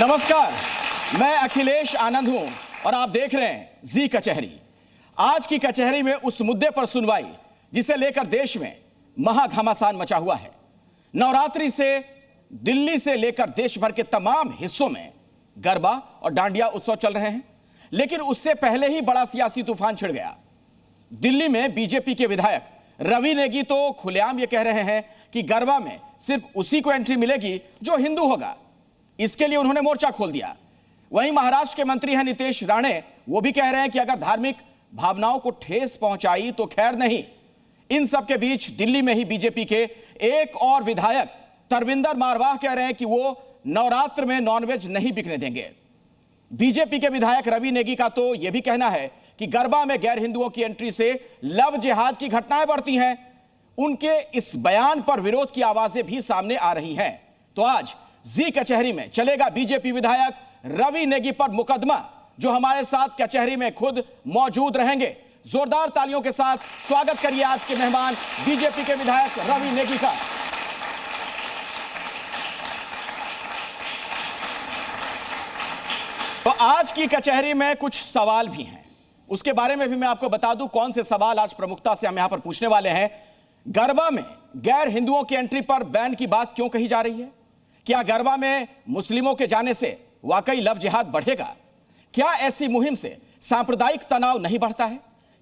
नमस्कार, मैं अखिलेश आनंद हूं और आप देख रहे हैं जी कचहरी। आज की कचहरी में उस मुद्दे पर सुनवाई जिसे लेकर देश में महाघमासान मचा हुआ है। नवरात्रि से दिल्ली से लेकर देश भर के तमाम हिस्सों में गरबा और डांडिया उत्सव चल रहे हैं, लेकिन उससे पहले ही बड़ा सियासी तूफान छिड़ गया। दिल्ली में बीजेपी के विधायक रवि नेगी तो खुलेआम यह कह रहे हैं कि गरबा में सिर्फ उसी को एंट्री मिलेगी जो हिंदू होगा। इसके लिए उन्होंने मोर्चा खोल दिया। वहीं महाराष्ट्र के मंत्री हैं नीतेश राणे, वो भी कह रहे हैं कि अगर धार्मिक भावनाओं को ठेस पहुंचाई तो खैर नहीं। इन सब के बीच दिल्ली में ही बीजेपी के एक और विधायक तरविंदर मारवाह कह रहे हैं कि वो नवरात्र में नॉनवेज नहीं बिकने देंगे। बीजेपी के विधायक रवि नेगी का तो यह भी कहना है कि गरबा में गैर हिंदुओं की एंट्री से लव जिहाद की घटनाएं बढ़ती हैं। उनके इस बयान पर विरोध की आवाजें भी सामने आ रही हैं। तो आज जी कचहरी में चलेगा बीजेपी विधायक रवि नेगी पर मुकदमा, जो हमारे साथ कचहरी में खुद मौजूद रहेंगे। जोरदार तालियों के साथ स्वागत करिए आज के मेहमान बीजेपी के विधायक रवि नेगी का। तो आज की कचहरी में कुछ सवाल भी हैं, उसके बारे में भी मैं आपको बता दूं कौन से सवाल आज प्रमुखता से हम यहां पर पूछने वाले हैं। गरबा में गैर हिंदुओं की एंट्री पर बैन की बात क्यों कही जा रही है? क्या गरबा में मुस्लिमों के जाने से वाकई लव जिहाद बढ़ेगा? क्या ऐसी मुहिम से सांप्रदायिक तनाव नहीं बढ़ता है?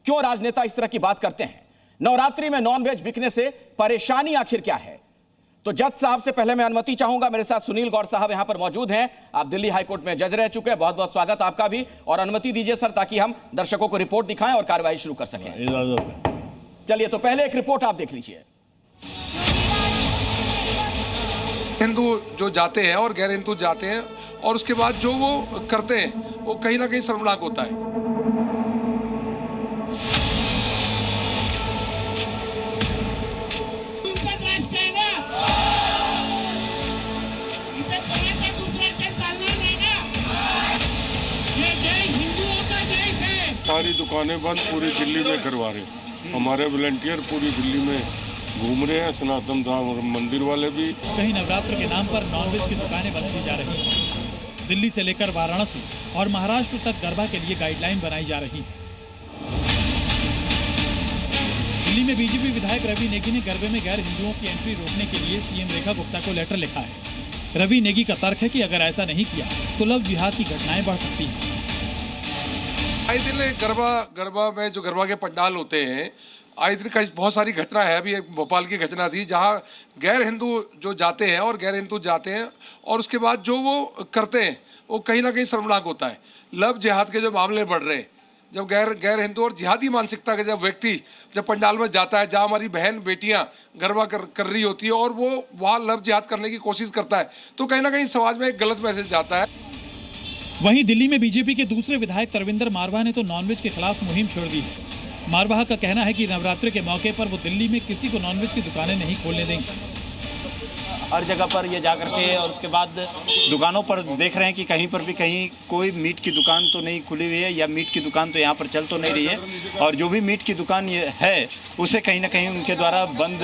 क्यों राजनेता इस तरह की बात करते हैं? नवरात्रि में नॉनवेज बिकने से परेशानी आखिर क्या है? तो जज साहब से पहले मैं अनुमति चाहूंगा। मेरे साथ सुनील गौर साहब यहां पर मौजूद हैं। आप दिल्ली हाईकोर्ट में जज रह चुके हैं, बहुत बहुत स्वागत आपका भी। और अनुमति दीजिए सर, ताकि हम दर्शकों को रिपोर्ट दिखाएं और कार्रवाई शुरू कर सकें। चलिए, तो पहले एक रिपोर्ट आप देख लीजिए। हिंदू जो जाते हैं और गैर हिंदू जाते हैं और उसके बाद जो वो करते हैं वो कहीं ना कहीं शर्मनाक होता है। सारी दुकानें बंद पूरी दिल्ली में करवा रहे। हमारे वॉलंटियर पूरी दिल्ली में घूम रहे हैं, सनातन धर्म मंदिर वाले भी। कहीं नवरात्र के नाम पर नॉनवेज की दुकानें बंद की जा रही हैं। दिल्ली से लेकर वाराणसी और महाराष्ट्र तक गरबा के लिए गाइडलाइन बनाई जा रही है। दिल्ली में बीजेपी विधायक रवि नेगी ने गरबे में गैर हिंदुओं की एंट्री रोकने के लिए सीएम रेखा गुप्ता को लेटर लिखा है। रवि नेगी का तर्क है कि अगर ऐसा नहीं किया तो लव जिहाद की घटनाएं बढ़ सकती हैं। आए दिन गरबा में जो गरबा के पंडाल होते हैं, आए दिन का बहुत सारी घटना है। अभी एक भोपाल की घटना थी जहां गैर हिंदू जो जाते हैं और गैर हिंदू जाते हैं और उसके बाद जो वो करते हैं वो कहीं ना कहीं शर्मनाक होता है। लव जिहाद के जो मामले बढ़ रहे हैं, जब गैर हिंदू और जिहादी मानसिकता के जब व्यक्ति जब पंडाल में जाता है जहां हमारी बहन बेटियां गरबा कर रही होती है और वो वहाँ लव जिहाद करने की कोशिश करता है, तो कहीं ना कहीं समाज में एक गलत मैसेज जाता है। वहीं दिल्ली में बीजेपी के दूसरे विधायक तरविंदर मारवाह ने तो नॉनवेज के खिलाफ मुहिम छोड़ दी है। मारवाह का कहना है कि नवरात्रि के मौके पर वो दिल्ली में किसी को नॉनवेज की दुकानें नहीं खोलने देंगे। हर जगह पर ये जा करके और उसके बाद दुकानों पर देख रहे हैं कि कहीं पर भी कहीं कोई मीट की दुकान तो नहीं खुली हुई है, या मीट की दुकान तो यहाँ पर चल तो नहीं रही है, और जो भी मीट की दुकान ये है उसे कहीं ना कहीं उनके द्वारा बंद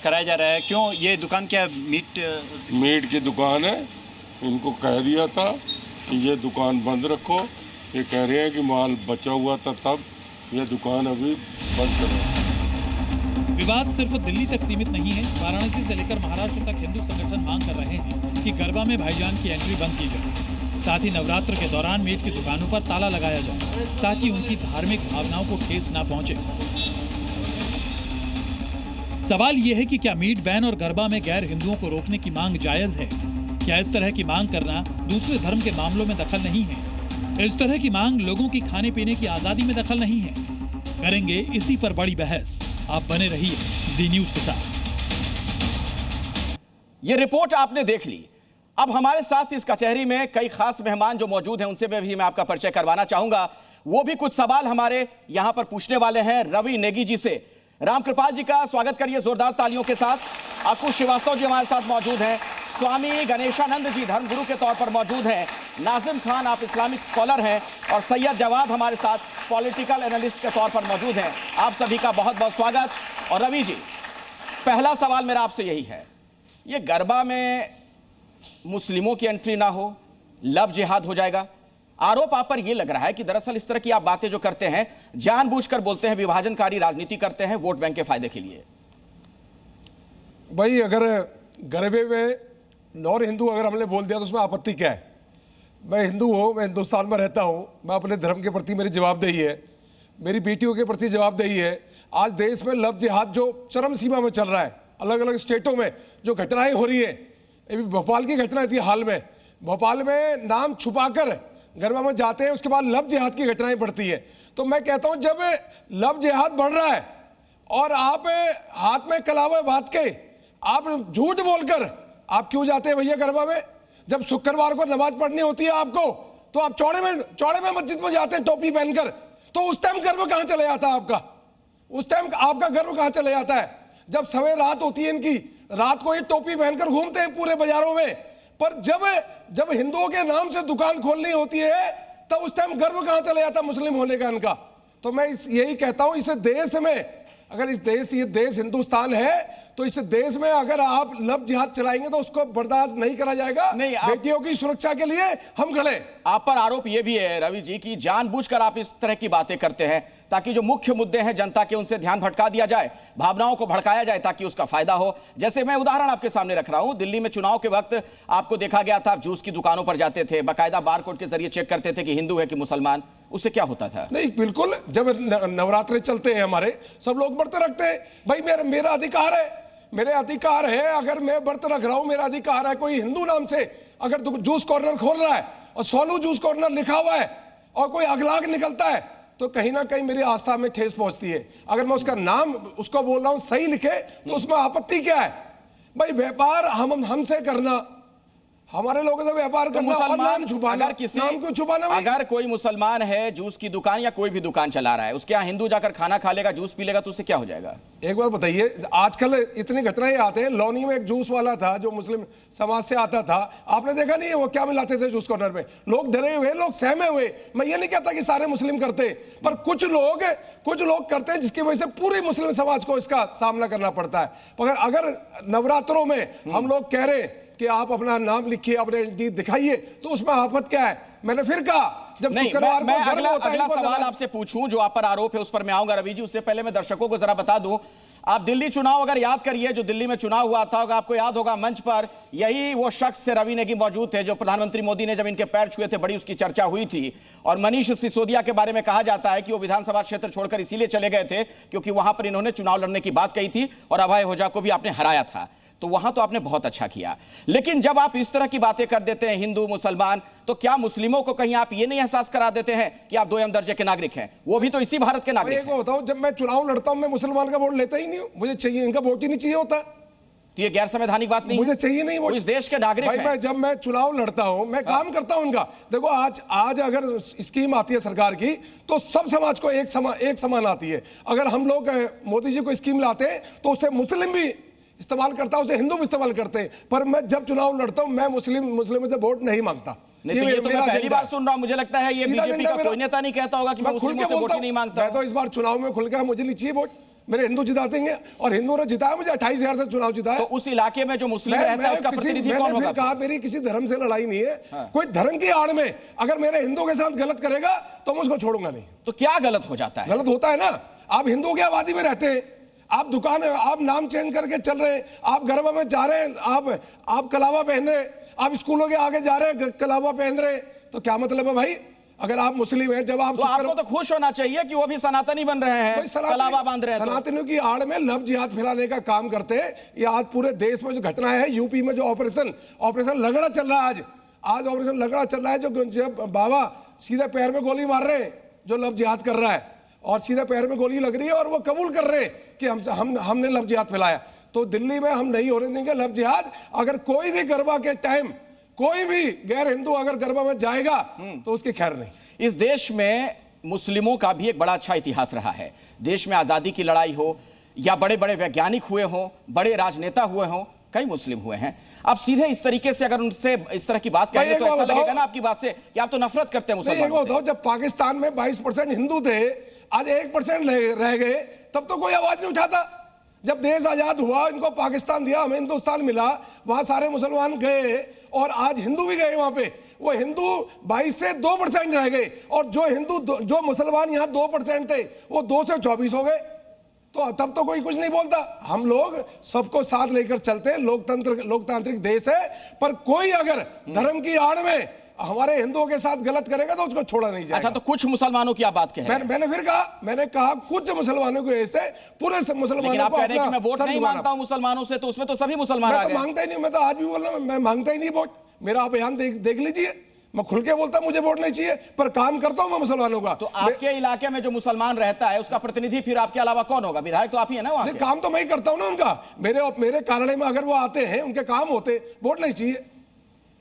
कराया जा रहा है। क्यों? ये दुकान क्या मीट की दुकान है। इनको कह दिया था कि ये दुकान बंद रखो। ये कह रहे हैं कि माल बचा हुआ था, तब ये दुकान अभी बंद करो। विवाद सिर्फ दिल्ली तक सीमित नहीं है। वाराणसी से लेकर महाराष्ट्र तक हिंदू संगठन मांग कर रहे हैं कि गरबा में भाईजान की एंट्री बंद की जाए। साथ ही नवरात्र के दौरान मीट की दुकानों पर ताला लगाया जाए ताकि उनकी धार्मिक भावनाओं को ठेस न पहुंचे। सवाल यह है कि क्या मीट बैन और गरबा में गैर हिंदुओं को रोकने की मांग जायज है? क्या इस तरह की मांग करना दूसरे धर्म के मामलों में दखल नहीं है? इस तरह की मांग लोगों की खाने पीने की आजादी में दखल नहीं है? करेंगे इसी पर बड़ी बहस। आप बने रहिए जी न्यूज के साथ। यह रिपोर्ट आपने देख ली। अब हमारे साथ इस कचहरी में कई खास मेहमान जो मौजूद हैं, उनसे भी मैं आपका परिचय करवाना चाहूंगा। वो भी कुछ सवाल हमारे यहां पर पूछने वाले हैं रवि नेगी जी से। रामकृपाल जी का स्वागत करिए जोरदार तालियों के साथ। अकुश श्रीवास्तव जी हमारे साथ मौजूद हैं। स्वामी गणेशानंद जी धर्मगुरु के तौर पर मौजूद हैं। नाजिम खान, आप इस्लामिक स्कॉलर हैं। और सैयद जवाद हमारे साथ पॉलिटिकल एनालिस्ट के तौर पर मौजूद हैं। आप सभी का बहुत बहुत स्वागत। और रवि जी, पहला सवाल मेरा आपसे यही है, ये गरबा में मुस्लिमों की एंट्री ना हो, लव जिहाद हो जाएगा। आरोप आप पर यह लग रहा है कि दरअसल इस तरह की आप बातें जो करते हैं जानबूझकर बोलते हैं, विभाजनकारी राजनीति करते हैं वोट बैंक के फायदे के लिए। भाई अगर गरबे में नॉन हिंदू अगर हमने बोल दिया तो उसमें आपत्ति क्या है? मैं हिंदू हूँ, मैं हिंदुस्तान में रहता हूँ, मैं अपने धर्म के प्रति मेरी जवाबदेही है, मेरी बेटियों के प्रति जवाबदेही है। आज देश में लव जिहाद जो चरम सीमा में चल रहा है, अलग अलग स्टेटों में जो घटनाएं हो रही है, अभी भोपाल की घटना थी हाल में, भोपाल में नाम छुपाकर गरबा में जाते हैं, उसके बाद लव जिहाद की घटनाएं बढ़ती है। तो मैं कहता हूं जब लव जिहाद बढ़ रहा है और आप हाथ में कलावा बांध के आप झूठ बोलकर आप क्यों जाते हैं भैया गरबा में? जब शुक्रवार को नमाज पढ़नी होती है आपको तो आप चौड़े में मस्जिद में जाते हैं टोपी पहनकर, तो उस टाइम गर्व कहां चले जाता है आपका? उस टाइम आपका गर्व कहां चले जाता है? जब सवेर रात होती है इनकी, रात को ये टोपी पहनकर घूमते हैं पूरे बाजारों में, पर जब हिंदुओं के नाम से दुकान खोलनी होती है तब उस टाइम गर्व कहां चले जाता मुस्लिम होने का इनका। तो मैं यही कहता हूं, इस देश में अगर ये देश हिंदुस्तान है तो इस देश में अगर आप लव जिहाद चलाएंगे तो उसको बर्दाश्त नहीं करा जाएगा। नहीं, बेटियों की सुरक्षा के लिए हम खड़े। आप पर आरोप यह भी है रवि जी कि जानबूझकर आप इस तरह की बातें करते हैं ताकि जो मुख्य मुद्दे हैं जनता के उनसे ध्यान भटका दिया जाए, भावनाओं को भड़काया जाए ताकि उसका फायदा हो। जैसे मैं उदाहरण आपके सामने रख रहा हूं, दिल्ली में चुनाव के वक्त आपको देखा गया था, आप जूस की दुकानों पर जाते थे, बाकायदा बारकोड के जरिए चेक करते थे कि हिंदू है कि मुसलमान। उससे क्या होता था? नहीं, बिल्कुल, जब नवरात्रे चलते हैं हमारे, सब लोग व्रत रखते हैं। भाई मेरा अधिकार है, मेरे अधिकार है, अगर मैं व्रत रख रहा हूं मेरा अधिकार है। कोई हिंदू नाम से अगर जूस कॉर्नर खोल रहा है और सोनू जूस कॉर्नर लिखा हुआ है और कोई अगलाग निकलता है तो कहीं ना कहीं मेरी आस्था में ठेस पहुंचती है। अगर मैं उसका नाम उसको बोल रहा हूं सही लिखे तो उसमें आपत्ति क्या है? भाई व्यापार हमसे करना, हमारे लोगों से व्यापार तो करना और नाम छुपाना, अगर किसी नाम क्यों छुपाना? अगर कोई मुसलमान है जूस की दुकान या कोई भी दुकान चला रहा है, उसके यहाँ हिंदू जाकर खाना खा लेगा, जूस पी लेगा, तो उससे क्या हो जाएगा? एक बार बताइए, आजकल इतनी घटनाएं आते हैं। लौनी में एक जूस वाला था जो मुस्लिम समाज से आता था, आपने देखा नहीं है वो क्या मिलाते थे जूस कॉर्नर में? लोग डरे हुए, लोग सहमे हुए। मैं ये नहीं कहता कि सारे मुस्लिम करते, पर कुछ लोग करते हैं जिसकी वजह से पूरे मुस्लिम समाज को इसका सामना करना पड़ता है। अगर नवरात्रों में हम लोग कह रहे कि आप अपना नाम लिखिए, अपने दिखाइए, तो उसमें आफत क्या है? मैंने फिर कहा जब शुक्रवार मैं अगला सवाल आपसे पूछूं जो आप पर आरोप है उस पर मैं आऊंगा रवि जी। उससे पहले मैं दर्शकों को जरा बता दूं, आप दिल्ली चुनाव अगर याद करिए, जो दिल्ली में चुनाव हुआ था, आपको याद होगा मंच पर यही वो शख्स थे रवि नेगी मौजूद थे जो प्रधानमंत्री मोदी ने जब इनके पैर छुए थे बड़ी उसकी चर्चा हुई थी। और मनीष सिसोदिया के बारे में कहा जाता है कि वो विधानसभा क्षेत्र छोड़कर इसीलिए चले गए थे क्योंकि वहां पर इन्होंने चुनाव लड़ने की बात कही थी और अभय ओझा को भी आपने हराया था। तो वहां तो आपने बहुत अच्छा किया, लेकिन जब आप इस तरह की बातें कर देते हैं हिंदू मुसलमान, तो क्या मुस्लिमों को कहीं आप ये नहीं एहसास करा देते हैं कि आप 2 दर्जे के नागरिक हैं? वो भी तो इसी भारत के नागरिक हैं। बताओ, जब मैं चुनाव लड़ता हूं मैं मुसलमान का वोट लेता ही नहीं हूं, मुझे चाहिए, इनका वोट ही नहीं चाहिए होता। तो ये गैर संवैधानिक बात नहीं, मुझे चाहिए नहीं वो इस देश के नागरिक हैं। जब मैं चुनाव लड़ता हूं मैं काम करता हूं उनका। देखो आज अगर स्कीम आती है सरकार की तो सब समाज को एक समान आती है। अगर हम लोग मोदी जी को स्कीम लाते हैं तो उसे मुस्लिम भी इस्तेमाल करता है, उसे हिंदू भी इस्तेमाल करते हैं। पर मैं जब चुनाव लड़ता हूं मैं मुस्लिम से वोट नहीं मांगता। ये तो मैं पहली बार सुन रहा हूं, मुझे लगता है ये बीजेपी का कोई नेता नहीं कहता होगा कि मैं मुस्लिमों से वोट ही नहीं मांगता। मैं तो इस बार चुनाव में खुल गया, मुझे नहीं चाहिए वोट, मेरे हिंदू जिता देंगे और हिंदू ने जिताया मुझे 28,000 से चुनाव जिताया। तो उस इलाके में जो मुस्लिम रहता है उसका प्रतिनिधि कौन होगा? कहा मेरी किसी धर्म से लड़ाई नहीं है। कोई धर्म की आड़ में अगर मेरे हिंदू के साथ गलत करेगा तो मैं उसको छोड़ूंगा नहीं। तो क्या गलत हो जाता है? गलत होता है ना, आप हिंदुओं की आबादी में रहते हैं, आप दुकान, आप नाम चेंज करके चल रहे हैं, आप गरबा में जा रहे हैं, आप कलावा पहन रहे, आप स्कूलों के आगे जा रहे हैं कलावा पहन रहे, तो क्या मतलब है भाई? अगर आप मुस्लिम हैं, जब आप तो आपको तो खुश होना चाहिए कि वो भी सनातनी बन रहे हैं, कलावा बांध रहे हैं। सनातनियों की आड़ में लव जिहाद फैलाने का काम करते हैं। ये आज पूरे देश में जो घटना है, यूपी में जो ऑपरेशन लगड़ा चल रहा है, आज ऑपरेशन लगड़ा चल रहा है, जो बाबा सीधे पैर में गोली मार रहे हैं जो लव जिहाद कर रहा है, और सीधे पैर में गोली लग रही है और वो कबूल कर रहे हैं कि हमने लव जिहाद फैलाया। तो दिल्ली में हम नहीं होने देंगे लव जिहाद। अगर कोई भी गरबा के टाइम कोई भी गैर हिंदू अगर गरबा में जाएगा तो उसकी खैर नहीं। इस देश में मुस्लिमों का भी एक बड़ा अच्छा इतिहास रहा है। देश में आजादी की लड़ाई हो या बड़े बड़े वैज्ञानिक हुए हों, बड़े राजनेता हुए हों, कई मुस्लिम हुए हैं। अब सीधे इस तरीके से अगर उनसे इस तरह की बात करेंगे तो ऐसा लगेगा ना आपकी बात से कि आप तो नफरत करते हैं मुसलमानों से। जब पाकिस्तान में 22% हिंदू थे, आज 1% रह गए, तब तो कोई आवाज नहीं उठाता। जब देश आजाद हुआ, इनको पाकिस्तान दिया, हमें हिंदुस्तान मिला, वहां सारे मुसलमान गए और आज हिंदू भी गए वहां पे। वो हिंदू 22 से 2% रह गए, और जो मुसलमान यहाँ 2% थे वो 2 से 24 हो गए। तो तब तो कोई कुछ नहीं बोलता। हम लोग सबको साथ लेकर चलते हैं, लोकतांत्रिक देश है, पर कोई अगर धर्म की आड़ में हमारे हिंदुओं के साथ गलत करेगा तो उसको छोड़ा नहीं जाएगा। अच्छा, तो कुछ मुसलमानों की आप बात कह रहे हैं। मैंने कहा कुछ मुसलमानों को ऐसे, पूरे मुसलमानों लेकिन आप कह रहे हैं कि मैं वोट नहीं मांगता हूं मुसलमानों से, तो उसमें तो सभी मुसलमान आ गए। मांगता ही नहीं, मैं तो आज भी बोल रहा हूं, मैं मांगता ही नहीं वोट। मेरा आप बयान देख लीजिए, मैं खुल के बोलता हूं मुझे वोट नहीं चाहिए, पर काम करता हूं मैं मुसलमानों का। तो आपके इलाके में जो मुसलमान रहता है उसका प्रतिनिधि फिर आपके अलावा कौन होगा? विधायक तो आप ही है ना वहां के। काम तो मैं ही करता हूं ना उनका। मेरे कार्यालय में अगर वो आते हैं, उनके काम होते, वोट नहीं चाहिए।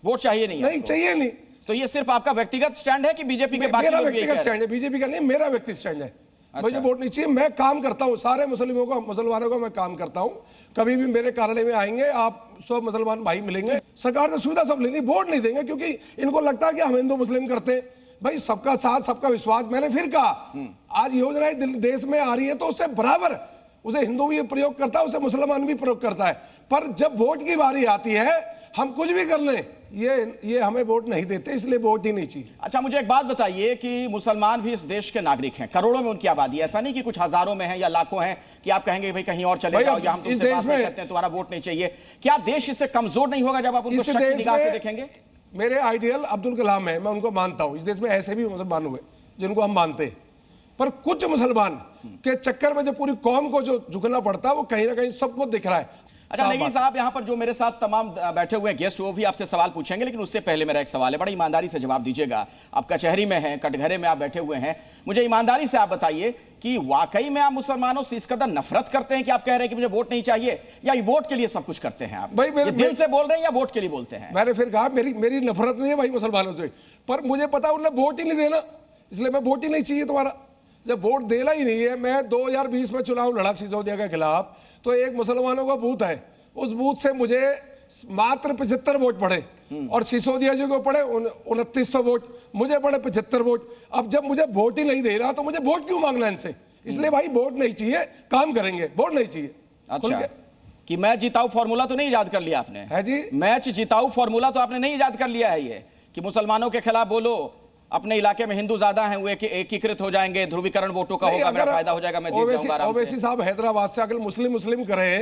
वोट चाहिए नहीं चाहिए नहीं। तो ये सिर्फ आपका व्यक्तिगत स्टैंड है कि बीजेपी के बाकी मेरा लोग यही कह रहे हैं? व्यक्तिगत स्टैंड है, बीजेपी का नहीं, मेरा व्यक्तिगत स्टैंड है। मुझे वोट नहीं चाहिए, मैं काम करता हूं, सारे मुसलमानों को मैं काम करता हूं। कभी भी मेरे कार्यालय में आएंगे, आप सब मुसलमान भाई मिलेंगे, सरकार से सुविधा सब लेंगे, वोट नहीं देंगे क्योंकि इनको लगता है कि हम हिंदू मुस्लिम करते हैं। भाई सबका साथ, सबका विश्वास। मैंने फिर कहा, आज योजनाएं देश में आ रही है तो उससे बराबर उसे हिंदू भी प्रयोग करता है, उसे मुसलमान भी प्रयोग करता है। पर जब वोट की बारी आती है, हम कुछ भी कर लें, ये हमें वोट नहीं देते, इसलिए वोट ही नहीं चाहिए। अच्छा, मुझे एक बात बताइए कि मुसलमान भी इस देश के नागरिक हैं, करोड़ों में उनकी आबादी, ऐसा नहीं कि कुछ हजारों में है या लाखों हैं कि आप कहेंगे भाई कहीं और चले जाओ या हम तुमसे बात नहीं करते हैं, तुम्हारा वोट नहीं चाहिए। क्या देश इससे कमजोर नहीं होगा जब आप उनको शक की निगाह से देखेंगे? मेरे आइडियल अब्दुल कलाम है, मैं उनको मानता हूं। इस देश में ऐसे भी मुसलमान हुए जिनको हम मानते हैं, पर कुछ मुसलमान के चक्कर में जो पूरी कौम को जो झुकना पड़ता है, वो कहीं ना कहीं सबको दिख रहा है। अच्छा नेगी साहब, यहाँ पर जो मेरे साथ तमाम बैठे हुए गेस्ट वो भी आपसे सवाल पूछेंगे, लेकिन उससे पहले मेरा एक सवाल है, बड़ा ईमानदारी से जवाब दीजिएगा। आप कचहरी में हैं, कटघरे में आप बैठे हुए हैं, मुझे ईमानदारी से आप बताइए कि वाकई में आप मुसलमानों से इस कदर नफरत करते हैं कि आप कह रहे हैं कि मुझे वोट नहीं चाहिए, या वोट के लिए सब कुछ करते हैं आप? भाई ये दिल से बोल रहे हैं या वोट के लिए बोलते हैं? मैंने फिर कहा मेरी नफरत नहीं है भाई मुसलमानों से, पर मुझे पता उन्हें वोट ही नहीं देना, इसलिए मैं वोट ही नहीं चाहिए तुम्हारा। जब वोट देना ही नहीं है, मैं 2020 में चुनाव लड़ा सिसोदिया के खिलाफ, तो एक मुसलमानों का बूथ है, उस बूथ से मुझे मात्र 75 वोट पड़े, और सिसोदिया जी को पड़े 2900 वोट, मुझे पड़े 75 वोट। अब जब मुझे वोट ही नहीं दे रहा तो मुझे वोट क्यों मांगना इनसे? इसलिए भाई वोट नहीं चाहिए, काम करेंगे, वोट नहीं चाहिए। अच्छा, कि मैं जीताऊ फॉर्मूला तो नहीं इजाद कर लिया आपने? है जी, मैच जीताऊ फॉर्मूला तो आपने नहीं इजाद कर लिया है, ये कि मुसलमानों के खिलाफ बोलो, अपने इलाके में हिंदू ज्यादा हैं, वो एकीकृत हो जाएंगे, ध्रुवीकरण वोटों का होगा, मेरा फायदा हो जाएगा, मैं जीत जाऊंगा आराम से। ओवैसी साहब हैदराबाद से अगर मुस्लिम करे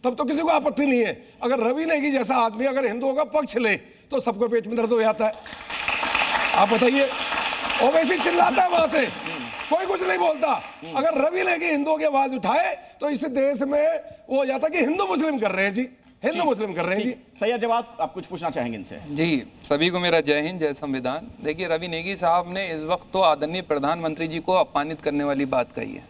तब तो किसी को आपत्ति नहीं है। अगर रवि नेगी जैसा आदमी अगर हिंदुओं का पक्ष ले तो सबको पेट में दर्द हो जाता है। आप बताइए, ओवैसी चिल्लाता है वहां से, कोई कुछ नहीं बोलता। अगर रवि नेगी हिंदुओं की आवाज उठाए तो इस देश में वो हो जाता कि हिंदू मुस्लिम कर रहे हैं जी, हिंदू मुस्लिम कर रहे हैं जी। सैयद जवाब, आप कुछ पूछना चाहेंगे इनसे? जी, सभी को मेरा जय हिंद, जय संविधान। देखिए, रवि नेगी साहब ने इस वक्त तो आदरणीय प्रधानमंत्री जी को अपमानित करने वाली बात कही है,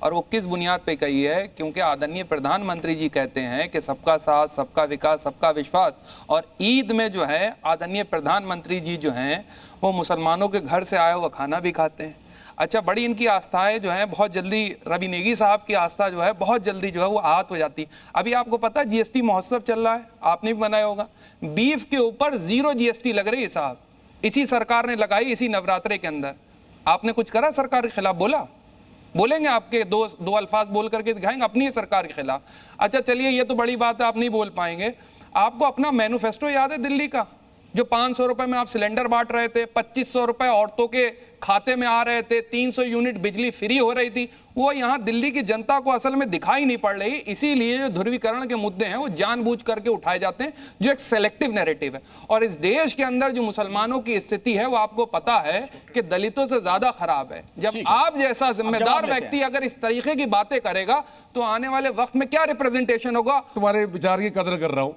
और वो किस बुनियाद पे कही है? क्योंकि आदरणीय प्रधानमंत्री जी कहते हैं कि सबका साथ, सबका विकास, सबका विश्वास, और ईद में जो है आदरणीय प्रधानमंत्री जी जो हैं वो मुसलमानों के घर से आया हुआ खाना भी खाते हैं। अच्छा, बड़ी इनकी आस्थाएं जो हैं बहुत जल्दी, रवि नेगी साहब की आस्था जो है बहुत जल्दी जो है वो आहत हो जाती। अभी आपको पता है जीएसटी महोत्सव चल रहा है, आपने भी बनाया होगा, बीफ के ऊपर 0 जीएसटी लग रही है साहब, इसी सरकार ने लगाई इसी नवरात्रे के अंदर। आपने कुछ करा सरकार के खिलाफ? बोलेंगे आपके दो अल्फाज बोल करके दिखाएंगे अपनी सरकार के खिलाफ। अच्छा चलिए, ये तो बड़ी बात है, आप नहीं बोल पाएंगे। आपको अपना मैनिफेस्टो याद है दिल्ली का, जो 500 रुपए में आप सिलेंडर बांट रहे थे, 2500 रुपए औरतों के खाते में आ रहे थे, 300 यूनिट बिजली फ्री हो रही थी, वो यहाँ दिल्ली की जनता को असल में दिखाई नहीं पड़ रही। इसीलिए जो ध्रुवीकरण के मुद्दे हैं वो जानबूझ करके उठाए जाते हैं, जो एक सेलेक्टिव नैरेटिव है। और इस देश के अंदर जो मुसलमानों की स्थिति है वो आपको पता है कि दलितों से ज्यादा खराब है। जब आप जैसा जिम्मेदार व्यक्ति अगर इस तरीके की बातें करेगा तो आने वाले वक्त में क्या रिप्रेजेंटेशन होगा? तुम्हारे विचार की कदर कर रहा हूं,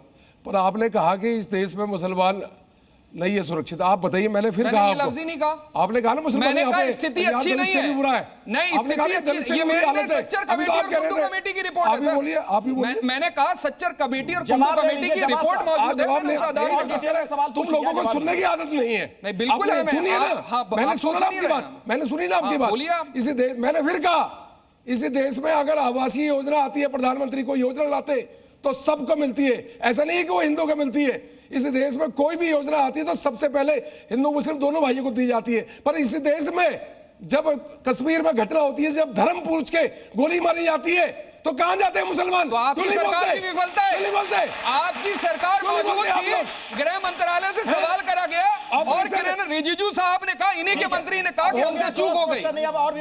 पर आपने कहा कि इस देश में मुसलमान नहीं है सुरक्षित। आप बताइए, मैंने फिर कहा, लफ्ज ही नहीं कहा। आपने कहा ना मुसलमान, मैंने कहा स्थिति अच्छी नहीं है, बुरा है। नहीं, स्थिति अच्छी, ये मेरे सच्चर कमेटी और कुंडू कमेटी की रिपोर्ट है सर। आप ही बोलिए। मैंने कहा सच्चर कमेटी और कुंडू कमेटी की रिपोर्ट मौजूद है। तुम लोगों को सुनने की आदत नहीं है। नहीं, बिल्कुल है। सुनिए ना, मैंने सुना आपकी बात, मैंने सुनी ना आपकी बात। इसी देश, मैंने फिर कहा, इसी देश में अगर आवासीय योजना आती है, प्रधानमंत्री को योजना लाते तो सबको मिलती है, ऐसा नहीं है कि वो हिंदू को मिलती है। इस देश में कोई भी योजना आती है तो सबसे पहले हिंदू मुस्लिम दोनों भाइयों को दी जाती है। पर इस देश में जब कश्मीर में घटना होती है, जब धर्म पूछ के गोली मारी जाती है, तो कहां जाते हैं मुसलमान? तो आपकी क्यों नहीं सरकार बोलते? की विफलता क्यों नहीं बोलते? है। आपकी सरकार क्यों नहीं मौजूद बोलते आप थी, लोग? गृह मंत्रालय से सवाल करा गया और ऑपरेशन- किरण रिजिजू साहब ने कहा, इन्हीं के मंत्री ने कहा कि हमसे चूक हो गई।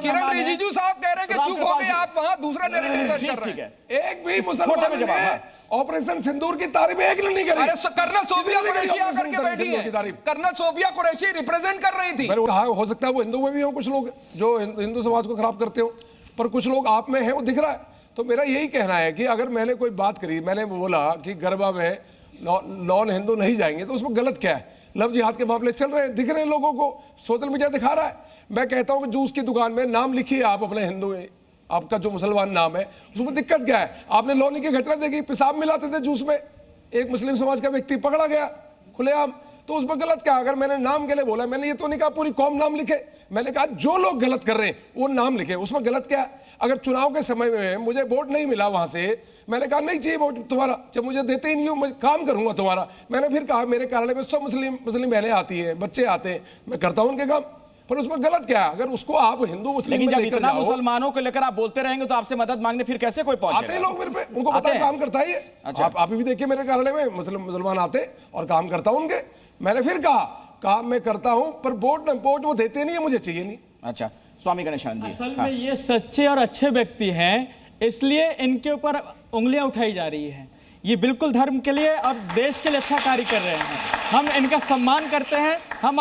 किरण रिजिजू साहब कह रहे हैं कि चूक हो गई, आप वहां दूसरा नैरेटिव सर्च कर रहे हैं। एक भी मुसलमान ने ऑपरेशन सिंदूर की तारीफ एक ने नहीं करी। अरे कर्नल सोफिया किसी ने नहीं कुरैशी करी आकर के ऑपरेशन बैठी सिंदूर की है, तारीफ। कर्नल सोफिया कुरैशी रिप्रेजेंट कर रही थी। मैंने कहा हो सकता है वो हिंदू में भी हो कुछ लोग जो हिंदू समाज को खराब करते हो, पर कुछ लोग आप में हैं, वो दिख रहा है। तो मेरा यही कहना है कि अगर मैंने कोई बात करी, मैंने बोला कि गरबा में नॉन हिंदू नहीं जाएंगे, तो उसमें गलत क्या है? लव जिहाद के मामले चल रहे हैं, दिख रहे हैं लोगों को, सोशल मीडिया दिखा रहा है। मैं कहता हूं कि जूस की दुकान में नाम लिखिए आप अपने हिंदू, आपका जो मुसलमान नाम है, उसमें दिक्कत क्या है? आपने लोनी की घटना देखी, पेशाब मिलाते थे जूस में, एक मुस्लिम समाज का व्यक्ति पकड़ा गया खुलेआम, तो उसमें गलत क्या? अगर मैंने नाम के लिए बोला, मैंने ये तो नहीं कहा पूरी कौम नाम लिखे, मैंने कहा जो लोग गलत कर रहे हैं वो नाम लिखे, उसमें गलत क्या है? अगर चुनाव के समय में मुझे वोट नहीं मिला वहां से, मैंने कहा नहीं चाहिए वोट तुम्हारा, जब मुझे देते ही नहीं हो मैं काम करूंगा तुम्हारा। मैंने फिर कहा मेरे कार्यालय में सब मुस्लिम बहनें आती है, बच्चे आते हैं, मैं करता हूं उनके काम, पर उसमें गलत क्या है? अगर उसको आप हिंदू मुस्लिम लेकिन में जब लेकर इतना जाओ, मुसलमानों को लेकर आप बोलते रहेंगे तो आपसे मदद मांगने फिर कैसे कोई पहुंचेगा? आते हैं लोग मेरे पे, उनको पता है काम करता है ये। अच्छा। आप भी देखिए मेरे कार्यालय में मुसलमान आते और काम करता हूं उनके। मैंने फिर कहा काम मैं करता हूं, पर वोट वो देते नहीं है, मुझे चाहिए नहीं। अच्छा, स्वामी गणेशान जी। असल में ये सच्चे और अच्छे व्यक्ति हैं, इसलिए इनके ऊपर उंगलियां उठाई जा रही हैं। ये बिल्कुल धर्म के लिए और देश के लिए अच्छा कार्य कर रहे हैं। हम इनका सम्मान करते हैं, हम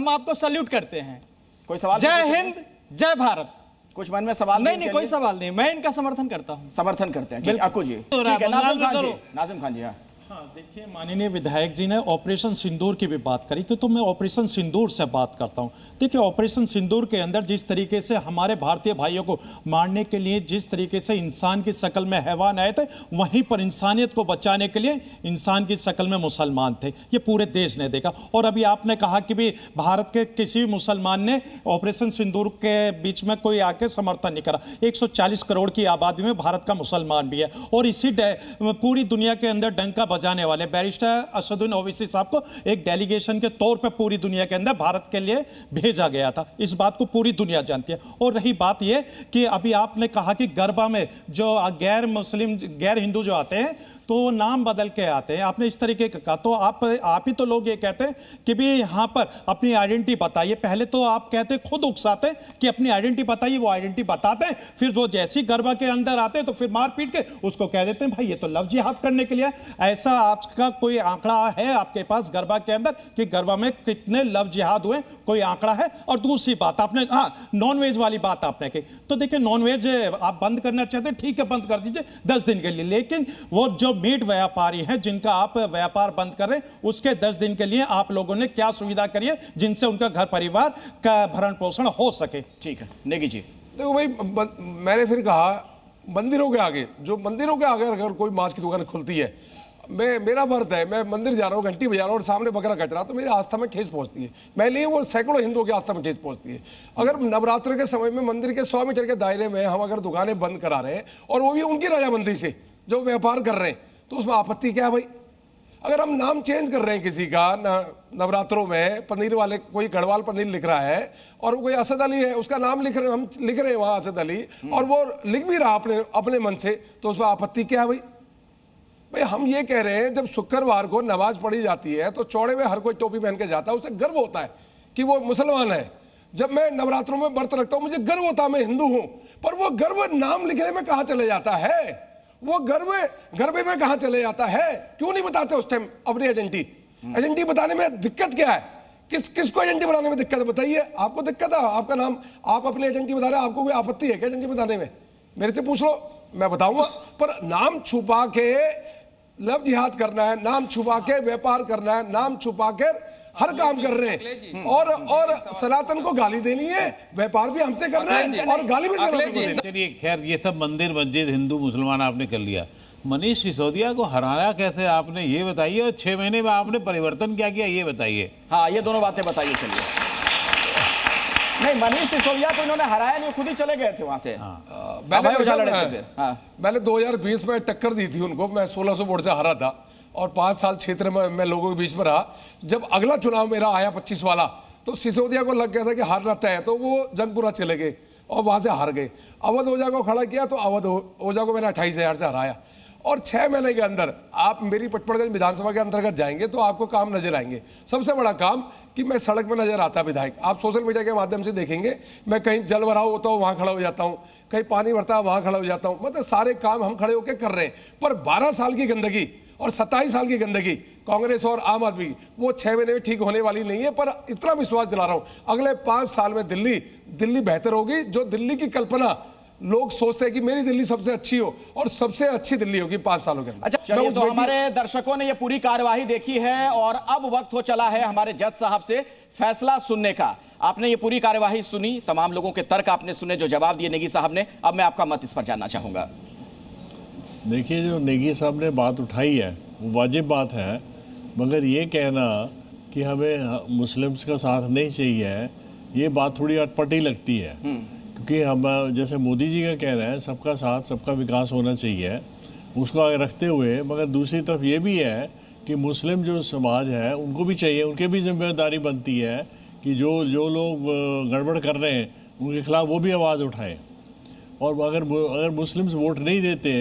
आपको सल्यूट करते हैं। कोई सवाल? जय हिंद, जय भारत। कुछ मन में सवाल? नहीं, कोई सवाल नहीं, मैं इनका समर्थन करता हूँ। समर्थन करते हैं। अक्कू जी, ठीक है। नाजिम खान जी। हाँ, देखिए माननीय विधायक जी ने ऑपरेशन सिंदूर की भी बात करी थी, तो मैं ऑपरेशन सिंदूर से बात करता हूँ। देखिए ऑपरेशन सिंदूर के अंदर जिस तरीके से हमारे भारतीय भाइयों को मारने के लिए जिस तरीके से इंसान की शक्ल में हैवान आए थे, वहीं पर इंसानियत को बचाने के लिए इंसान की शक्ल में मुसलमान थे। ये पूरे देश ने देखा। और अभी आपने कहा कि भी भारत के किसी भी मुसलमान ने ऑपरेशन सिंदूर के बीच में कोई आके समर्थन नहीं करा। 140 करोड़ की आबादी में भारत का मुसलमान भी है, और इसी पूरी दुनिया के अंदर डंका बजाने वाले बैरिस्टर असदुद्दीन ओवैसी साहब को एक डेलीगेशन के तौर पर पूरी दुनिया के अंदर भारत के लिए भेजा गया था। इस बात को पूरी दुनिया जानती है। और रही बात यह कि अभी आपने कहा कि गरबा में जो गैर मुस्लिम गैर हिंदू जो आते हैं तो वो नाम बदल के आते हैं, आपने इस तरीके का कहा। तो आप ही तो लोग ये कहते हैं कि भी यहाँ पर अपनी आइडेंटिटी बताइए। पहले तो आप कहते खुद उकसाते कि अपनी आइडेंटिटी बताइए, वो आइडेंटिटी बताते हैं, फिर वो जैसी गरबा के अंदर आते हैं तो फिर मार पीट के उसको कह देते हैं भाई ये तो लव जिहाद करने के लिए। ऐसा आपका कोई आंकड़ा है आपके पास गरबा के अंदर कि गरबा में कितने लव जिहाद हुए? कोई आंकड़ा है? और दूसरी बात आपने नॉनवेज वाली बात आपने की, तो देखिए नॉनवेज आप बंद करना चाहते हैं, ठीक है बंद कर दीजिए 10 दिन के लिए, लेकिन वो जो मीट व्यापारी हैं जिनका आप व्यापार बंद कर रहे हैं उसके 10 दिन के लिए आप लोगों ने क्या सुविधा करी है जिनसे उनका घर परिवार का भरण पोषण हो सके? ठीक है नेगी जी। देखो भाई, मैंने फिर कहा मंदिरों के आगे अगर कोई मांस की दुकान खुलती है, मेरा व्रत है, मैं मंदिर जा रहा हूँ, घंटी बजा रहा हूँ और सामने बकरा कट रहा, तो मेरी आस्था में ठेस पहुंचती है। मैं लिए वो सैकड़ों हिंदुओं की आस्था में ठेस पहुंचती है। अगर नवरात्र के समय में मंदिर के 100 मीटर के दायरे में हम अगर दुकानें बंद करा रहे हैं और वो भी उनकी रजामंदी से जो व्यापार कर रहे हैं, तो उसमें आपत्ति क्या है भाई? अगर हम नाम चेंज कर रहे हैं किसी का, नवरात्रों में पनीर वाले कोई गढ़वाल पनीर लिख रहा है और कोई असद अली है, उसका नाम हम लिख रहे हैं वहां असद अली, और वो लिख भी रहा अपने मन से, तो उसमें आपत्ति क्या है भाई? भाई हम ये कह रहे हैं जब शुक्रवार को नमाज पढ़ी जाती है तो चौड़े में हर कोई टोपी पहन के जाता है, उसे गर्व होता है कि वो मुसलमान है। जब मैं नवरात्रों में व्रत रखता हूं मुझे गर्व होता है मैं हिंदू हूं, पर वो गर्व नाम लिखने में कहां चले जाता है? वो गर्व में कहां चले जाता है? क्यों नहीं बताते उस टाइम अपनी आइडेंटिटी बताने में दिक्कत क्या है? किसको आइडेंटिटी बनाने में दिक्कत है बताइए? आपको दिक्कत है? आपका नाम आप अपनी आइडेंटिटी बता रहे हैं, आपको कोई आपत्ति है क्या आइडेंटिटी बताने में? मेरे से पूछ लो, मैं बताऊंगा। पर नाम छुपा के लव जिहाद करना है, नाम छुपा के व्यापार करना है, नाम छुपा कर हर काम कर रहे हैं, और सनातन को गाली देनी है, व्यापार भी हमसे करना है और गाली भी सनातन को देनी है। चलिए खैर, ये सब मंदिर मस्जिद हिंदू मुसलमान आपने कर लिया। मनीष सिसोदिया को हराया कैसे आपने ये बताइए, और 6 महीने में आपने परिवर्तन क्या किया ये बताइए। हाँ, ये दोनों बातें बताइए। चलिए, नहीं मनीष सिसोदिया को इन्होंने हराया नहीं, खुद ही चले गए थे वहां से। मैंने 2020 में टक्कर दी थी उनको, मैं 1600 वोट से हारा था और 5 साल क्षेत्र में मैं लोगों के बीच में रहा। जब अगला चुनाव मेरा आया 25 वाला, तो सिसोदिया को लग गया था कि हारना तय है, तो वो जंगपुरा चले गए। और वहाँ से हार गए। अवध ओझा को खड़ा किया तो अवध ओझा को मैंने 28,000 से हराया। और 6 महीने के अंदर आप मेरी पटपड़गंज विधानसभा के अंतर्गत जाएंगे तो आपको काम नजर आएंगे। सबसे बड़ा काम कि मैं सड़क में नजर आता विधायक, आप सोशल मीडिया के माध्यम से देखेंगे, मैं कहीं जल भराव होता हूँ वहाँ खड़ा हो जाता हूँ, कहीं पानी भरता है वहाँ खड़ा हो जाता हूँ। मतलब सारे काम हम खड़े होकर कर रहे हैं। पर 12 साल की गंदगी और 27 साल की गंदगी कांग्रेस और आम आदमी वो 6 महीने में ठीक होने वाली नहीं है। पर इतना विश्वास दिला रहा हूँ, अगले 5 साल में दिल्ली बेहतर होगी। जो दिल्ली की कल्पना लोग सोचते हैं कि मेरी दिल्ली सबसे अच्छी हो, और सबसे अच्छी दिल्ली होगी 5 सालों के अंदर। अच्छा चलिए, तो हमारे दर्शकों ने ये पूरी कार्यवाही देखी है और अब वक्त हो चला है हमारे जज साहब से फैसला सुनने का। आपने ये पूरी कार्यवाही सुनी, तमाम लोगों के तर्क आपने सुने, जो जवाब दिए नेगी साहब ने। अब मैं आपका मत इस पर जानना चाहूंगा। देखिए, जो नेगी साहब ने बात उठाई है वो वाजिब बात है, मगर ये कहना कि हमें मुस्लिम्स का साथ नहीं चाहिए, ये बात थोड़ी अटपटी लगती है। क्योंकि हम जैसे मोदी जी का कहना है सबका साथ सबका विकास होना चाहिए, उसको आगे रखते हुए, मगर दूसरी तरफ ये भी है कि मुस्लिम जो समाज है उनको भी चाहिए, उनके भी जिम्मेदारी बनती है कि जो लोग गड़बड़ कर रहे हैं उनके खिलाफ वो भी आवाज़ उठाएं। और अगर मुस्लिम्स वोट नहीं देते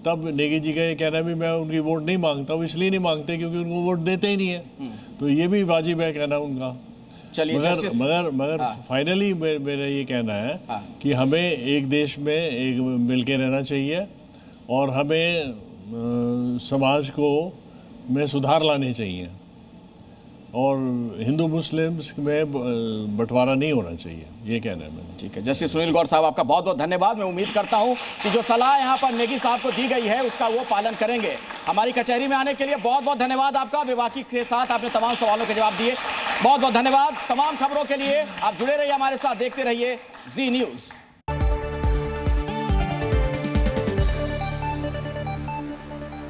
तब नेगी जी का ये कहना भी मैं उनकी वोट नहीं मांगता, वो इसलिए नहीं मांगते क्योंकि उनको वोट देते ही नहीं है। तो ये भी वाजिब है कहना उनका। चलिए, मगर फाइनली मेरा ये कहना है कि हमें एक देश में एक मिलके रहना चाहिए और हमें समाज को में सुधार लाने चाहिए और हिंदू मुस्लिम्स में बंटवारा नहीं होना चाहिए, ये कहना है मैंने। ठीक है, जस्टिस सुनील गौर साहब, आपका बहुत बहुत धन्यवाद। मैं उम्मीद करता हूं कि जो सलाह यहां पर नेगी साहब को दी गई है उसका वो पालन करेंगे। हमारी कचहरी में आने के लिए बहुत बहुत धन्यवाद आपका। विवाकी के साथ आपने तमाम सवालों के जवाब दिए, बहुत बहुत धन्यवाद। तमाम खबरों के लिए आप जुड़े रहिए हमारे साथ, देखते रहिए जी न्यूज़।